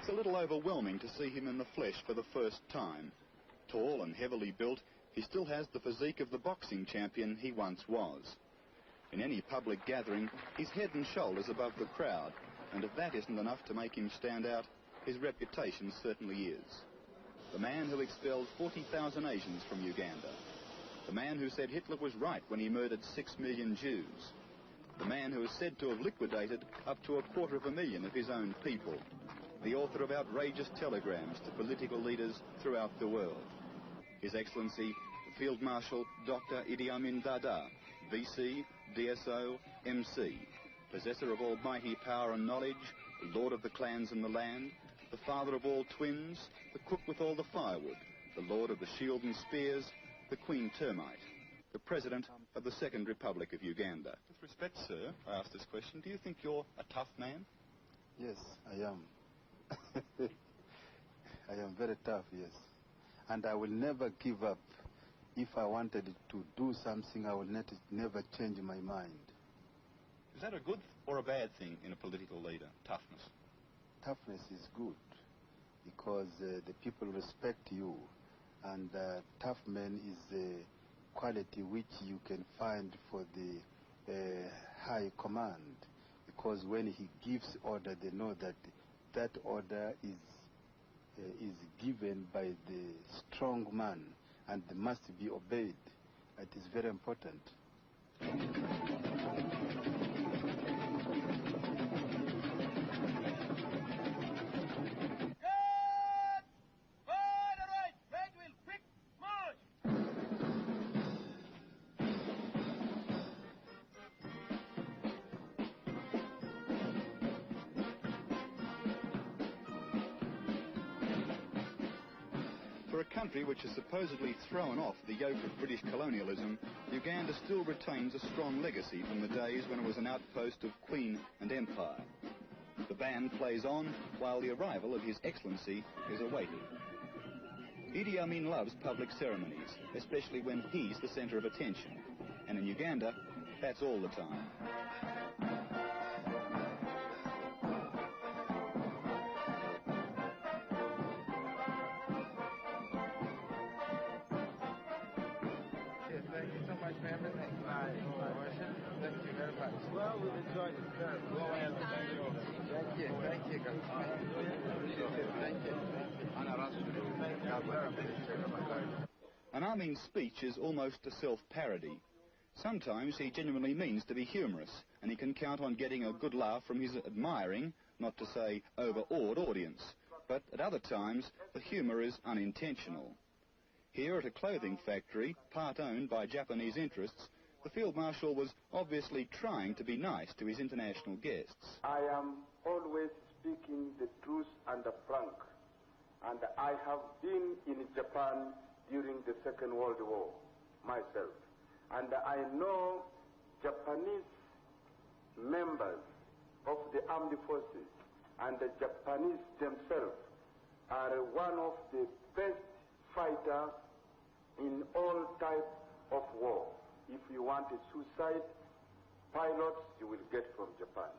It's a little overwhelming to see him in the flesh for the first time. Tall and heavily built, he still has the physique of the boxing champion he once was. In any public gathering, he's head and shoulders above the crowd, and if that isn't enough to make him stand out, his reputation certainly is. The man who expelled 40,000 Asians from Uganda. The man who said Hitler was right when he murdered 6 million Jews. The man who is said to have liquidated up to 250,000 of his own people. The author of outrageous telegrams to political leaders throughout the world. His Excellency, Field Marshal Dr. Idi Amin Dada, VC, DSO, MC, possessor of almighty power and knowledge, lord of the clans and the land, the father of all twins, the cook with all the firewood, the lord of the shield and spears, the Queen Termite, the President of the Second Republic of Uganda. With respect, sir, I ask this question, do you think you're a tough man? Yes, I am. I am very tough, yes. And I will never give up. If I wanted to do something, I will never change my mind. Is that a good or a bad thing in a political leader, toughness? Toughness is good because the people respect you, and tough man is a quality which you can find for the high command, because when he gives order, they know that that order is given by the strong man and must be obeyed. It is very important. For a country which has supposedly thrown off the yoke of British colonialism, Uganda still retains a strong legacy from the days when it was an outpost of Queen and Empire. The band plays on while the arrival of His Excellency is awaited. Idi Amin loves public ceremonies, especially when he's the centre of attention. And in Uganda, that's all the time. Thank you so much for everything. Thank you very much. Well, we've enjoyed it very well. Thank you. Thank you. Thank you. Thank you. An Amin's speech is almost a self-parody. Sometimes he genuinely means to be humorous, and he can count on getting a good laugh from his admiring, not to say overawed audience. But at other times, the humour is unintentional. Here at a clothing factory, part owned by Japanese interests, the Field Marshal was obviously trying to be nice to his international guests. I am always speaking the truth and the frank, and I have been in Japan during the Second World War myself, and I know Japanese members of the armed forces and the Japanese themselves are one of the best fighters in all types of war. If you want a suicide pilots, you will get from Japan.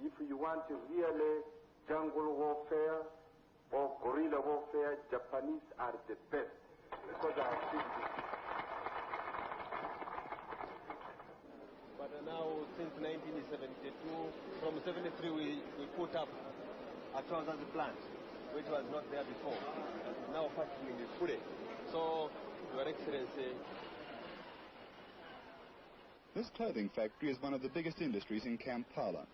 If you want really jungle warfare or guerrilla warfare, Japanese are the best, because I have seen this. But now, since 1972, from 73 we put up a trousers plant, which was not there before. Now factoring is fully. So, Your Excellency. This clothing factory is one of the biggest industries in Kampala.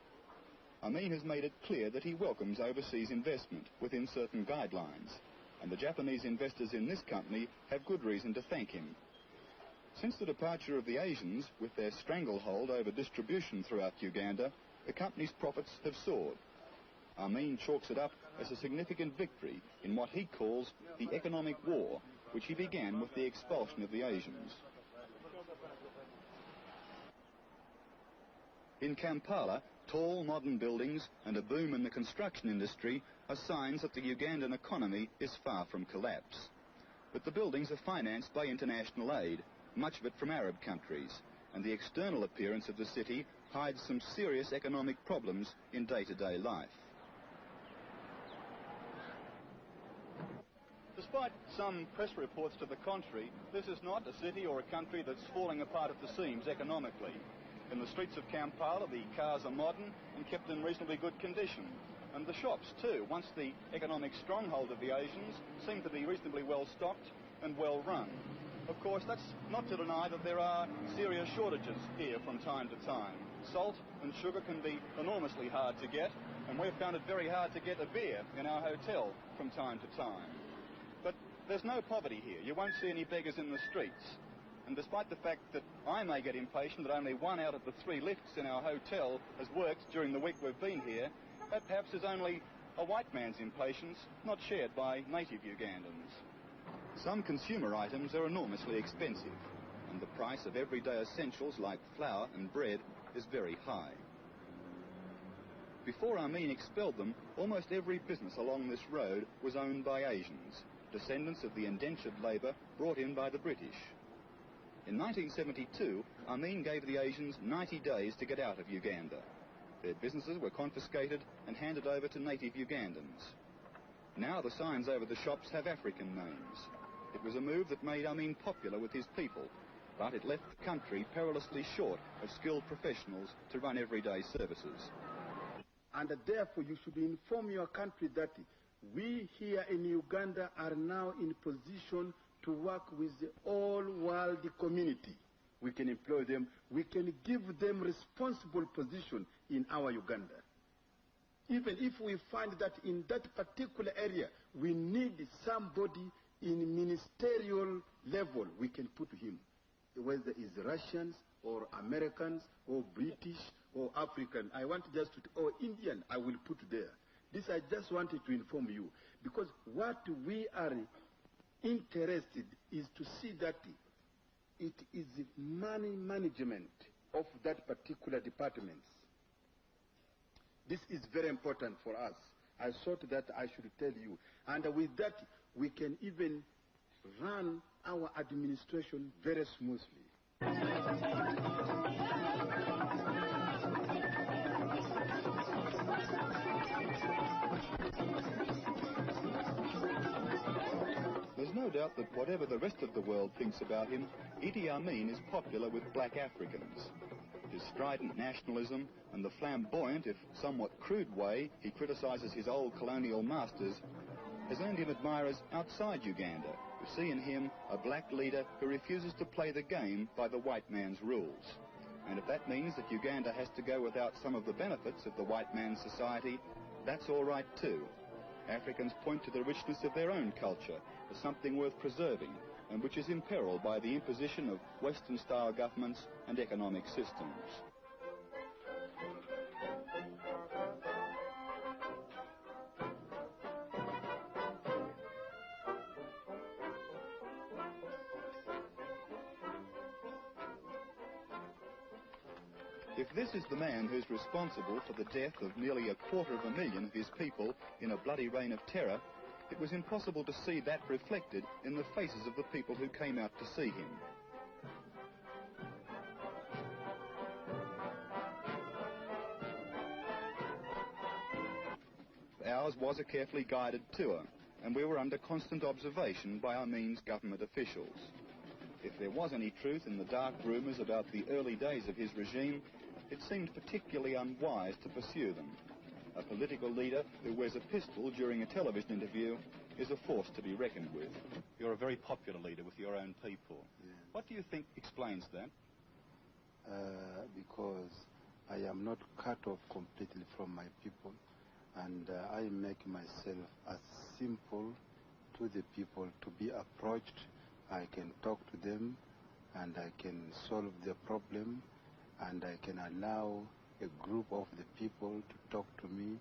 Amin has made it clear that he welcomes overseas investment within certain guidelines, and the Japanese investors in this company have good reason to thank him. Since the departure of the Asians, with their stranglehold over distribution throughout Uganda, the company's profits have soared. Amin chalks it up as a significant victory in what he calls the economic war, which he began with the expulsion of the Asians. In Kampala, tall modern buildings and a boom in the construction industry are signs that the Ugandan economy is far from collapse. But the buildings are financed by international aid, much of it from Arab countries, and the external appearance of the city hides some serious economic problems in day-to-day life. Despite some press reports to the contrary, this is not a city or a country that's falling apart at the seams economically. In the streets of Kampala, the cars are modern and kept in reasonably good condition. And the shops, too, once the economic stronghold of the Asians, seem to be reasonably well stocked and well run. Of course, that's not to deny that there are serious shortages here from time to time. Salt and sugar can be enormously hard to get, and we've found it very hard to get a beer in our hotel from time to time. But there's no poverty here. You won't see any beggars in the streets. And despite the fact that I may get impatient that only 1 out of the 3 lifts in our hotel has worked during the week we've been here, that perhaps is only a white man's impatience, not shared by native Ugandans. Some consumer items are enormously expensive, and the price of everyday essentials like flour and bread is very high. Before Amin expelled them, almost every business along this road was owned by Asians, descendants of the indentured labour brought in by the British. In 1972, Amin gave the Asians 90 days to get out of Uganda. Their businesses were confiscated and handed over to native Ugandans. Now the signs over the shops have African names. It was a move that made Amin popular with his people, but it left the country perilously short of skilled professionals to run everyday services. And therefore you should inform your country that we here in Uganda are now in position to work with the whole world community. We can employ them, we can give them responsible position in our Uganda. Even if we find that in that particular area we need somebody in ministerial level, we can put him. Whether it's Russians or Americans or British or African, I want just to, or Indian, I will put there. This I just wanted to inform you, because what we are interested is to see that it is money management of that particular department. This is very important for us. I thought that I should tell you. And with that, we can even run our administration very smoothly. There's no doubt that whatever the rest of the world thinks about him, Idi Amin is popular with black Africans. His strident nationalism and the flamboyant, if somewhat crude way he criticises his old colonial masters has earned him admirers outside Uganda, who see in him a black leader who refuses to play the game by the white man's rules. And if that means that Uganda has to go without some of the benefits of the white man's society, that's all right too. Africans point to the richness of their own culture as something worth preserving, and which is imperiled by the imposition of Western-style governments and economic systems. If this is the man who's responsible for the death of nearly 250,000 of his people in a bloody reign of terror, it was impossible to see that reflected in the faces of the people who came out to see him. Ours was a carefully guided tour, and we were under constant observation by Amin's government officials. If there was any truth in the dark rumours about the early days of his regime, it seemed particularly unwise to pursue them. A political leader who wears a pistol during a television interview is a force to be reckoned with. You're a very popular leader with your own people. Yeah. What do you think explains that? Because I am not cut off completely from my people, and I make myself as simple to the people to be approached. I can talk to them, and I can solve their problem, and I can allow a group of the people to talk to me,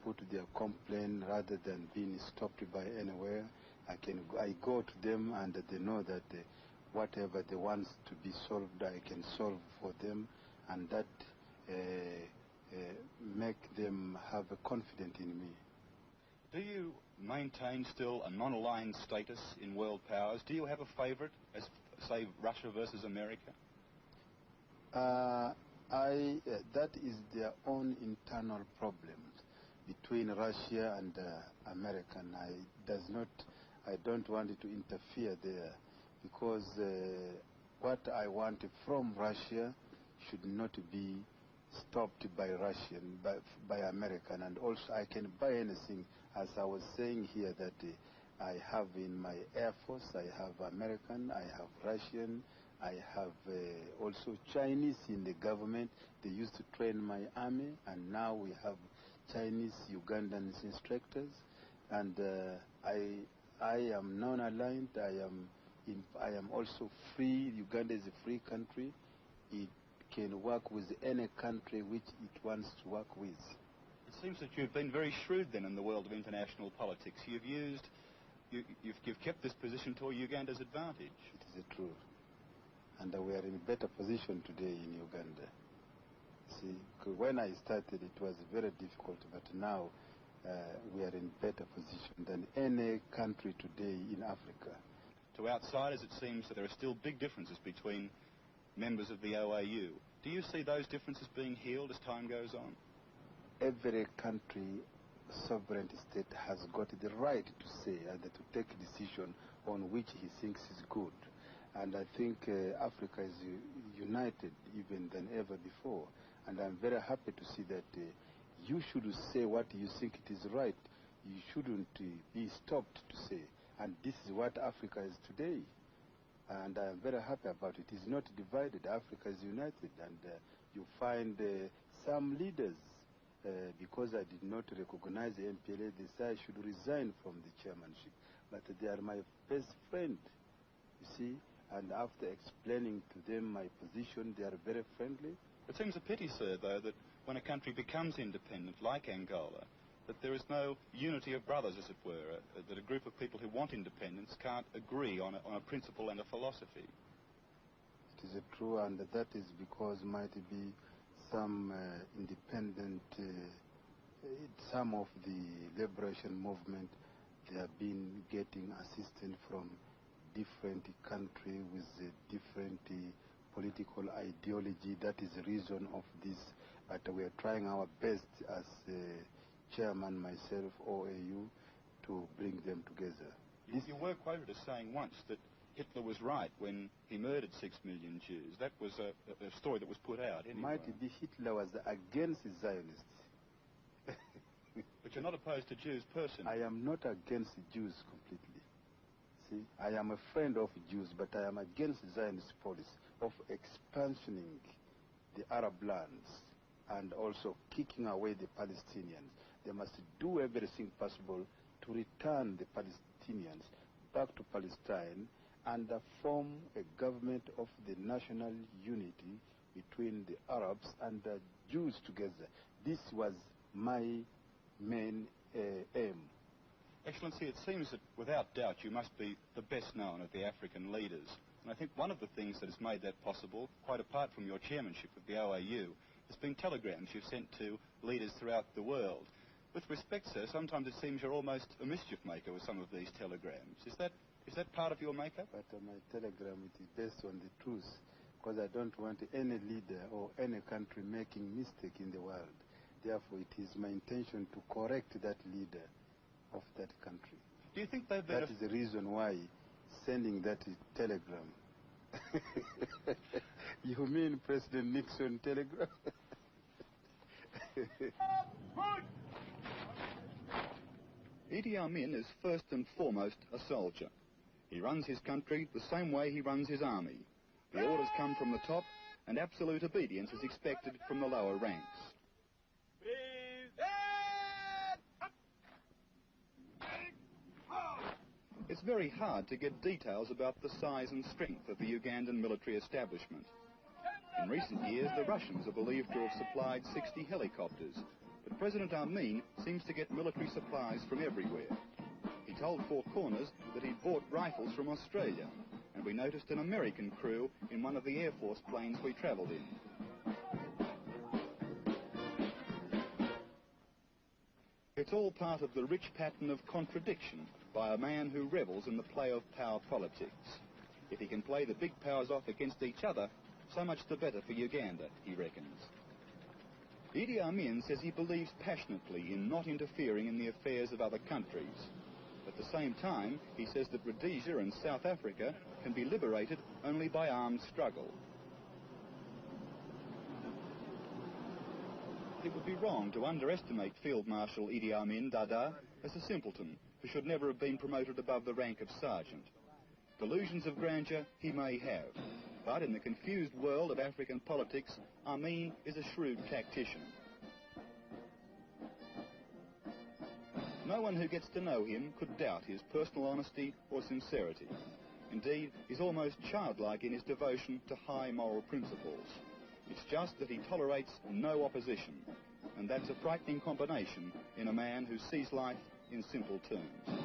put their complaint rather than being stopped by anywhere. I go to them, and they know that whatever they want to be solved, I can solve for them, and that make them have a confidence in me. Do you maintain still a non-aligned status in world powers? Do you have a favourite, as say Russia versus America? That is their own internal problems between Russia and America. I don't want it to interfere there, because what I want from Russia should not be stopped by Russian, by American, and also I can buy anything. As I was saying here, that I have in my Air Force, I have American, I have Russian, I have also Chinese in the government. They used to train my army, and now we have Chinese, Ugandan instructors. And I am non-aligned. I am also free. Uganda is a free country. It can work with any country which it wants to work with. It seems that you've been very shrewd then in the world of international politics. You've kept this position to Uganda's advantage. It is true. And we are in a better position today in Uganda. See, when I started, it was very difficult, but now we are in better position than any country today in Africa. To outsiders, it seems that there are still big differences between members of the OAU. Do you see those differences being healed as time goes on? Every country, sovereign state, has got the right to say and to take a decision on which he thinks is good. And I think Africa is united even than ever before. And I'm very happy to see that you should say what you think it is right. You shouldn't be stopped to say. And this is what Africa is today. And I'm very happy about it. It is not divided. Africa is united. And you find some leaders, because I did not recognize the MPLA, they say I should resign from the chairmanship. But they are my best friend, you see. And after explaining to them my position, they are very friendly. It seems a pity, sir, though, that when a country becomes independent, like Angola, that there is no unity of brothers, as it were, that a group of people who want independence can't agree on a principle and a philosophy. It is true, and that is because might be some independent, some of the liberation movement, they have been getting assistance from different country with different political ideology. That is the reason of this. But we are trying our best as chairman, myself, OAU, to bring them together. You were quoted as saying once that Hitler was right when he murdered 6 million Jews. That was a story that was put out anyway. Might be Hitler was against Zionists. But you're not opposed to Jews personally. I am not against Jews completely. See, I am a friend of Jews, but I am against Zionist policy of expansioning the Arab lands and also kicking away the Palestinians. They must do everything possible to return the Palestinians back to Palestine and form a government of the national unity between the Arabs and the Jews together. This was my main aim. Excellency, it seems that without doubt you must be the best known of the African leaders. And I think one of the things that has made that possible, quite apart from your chairmanship of the OAU, has been telegrams you've sent to leaders throughout the world. With respect, sir, sometimes it seems you're almost a mischief maker with some of these telegrams. Is that part of your makeup? But my telegram, it is based on the truth, because I don't want any leader or any country making mistake in the world. Therefore, it is my intention to correct that leader of that country. Do you think they've been... That is the reason why sending that telegram. You mean President Nixon telegram? Idi Amin is first and foremost a soldier. He runs his country the same way he runs his army. The orders come from the top, and absolute obedience is expected from the lower ranks. It's very hard to get details about the size and strength of the Ugandan military establishment. In recent years, the Russians are believed to have supplied 60 helicopters, but President Amin seems to get military supplies from everywhere. He told Four Corners that he'd bought rifles from Australia, and we noticed an American crew in one of the Air Force planes we travelled in. It's all part of the rich pattern of contradiction by a man who revels in the play of power politics. If he can play the big powers off against each other, so much the better for Uganda, he reckons. Idi Amin says he believes passionately in not interfering in the affairs of other countries. At the same time, he says that Rhodesia and South Africa can be liberated only by armed struggle. It would be wrong to underestimate Field Marshal Idi Amin Dada as a simpleton who should never have been promoted above the rank of sergeant. Delusions of grandeur he may have, but in the confused world of African politics, Amin is a shrewd tactician. No one who gets to know him could doubt his personal honesty or sincerity. Indeed, he's almost childlike in his devotion to high moral principles. It's just that he tolerates no opposition, and that's a frightening combination in a man who sees life in simple terms.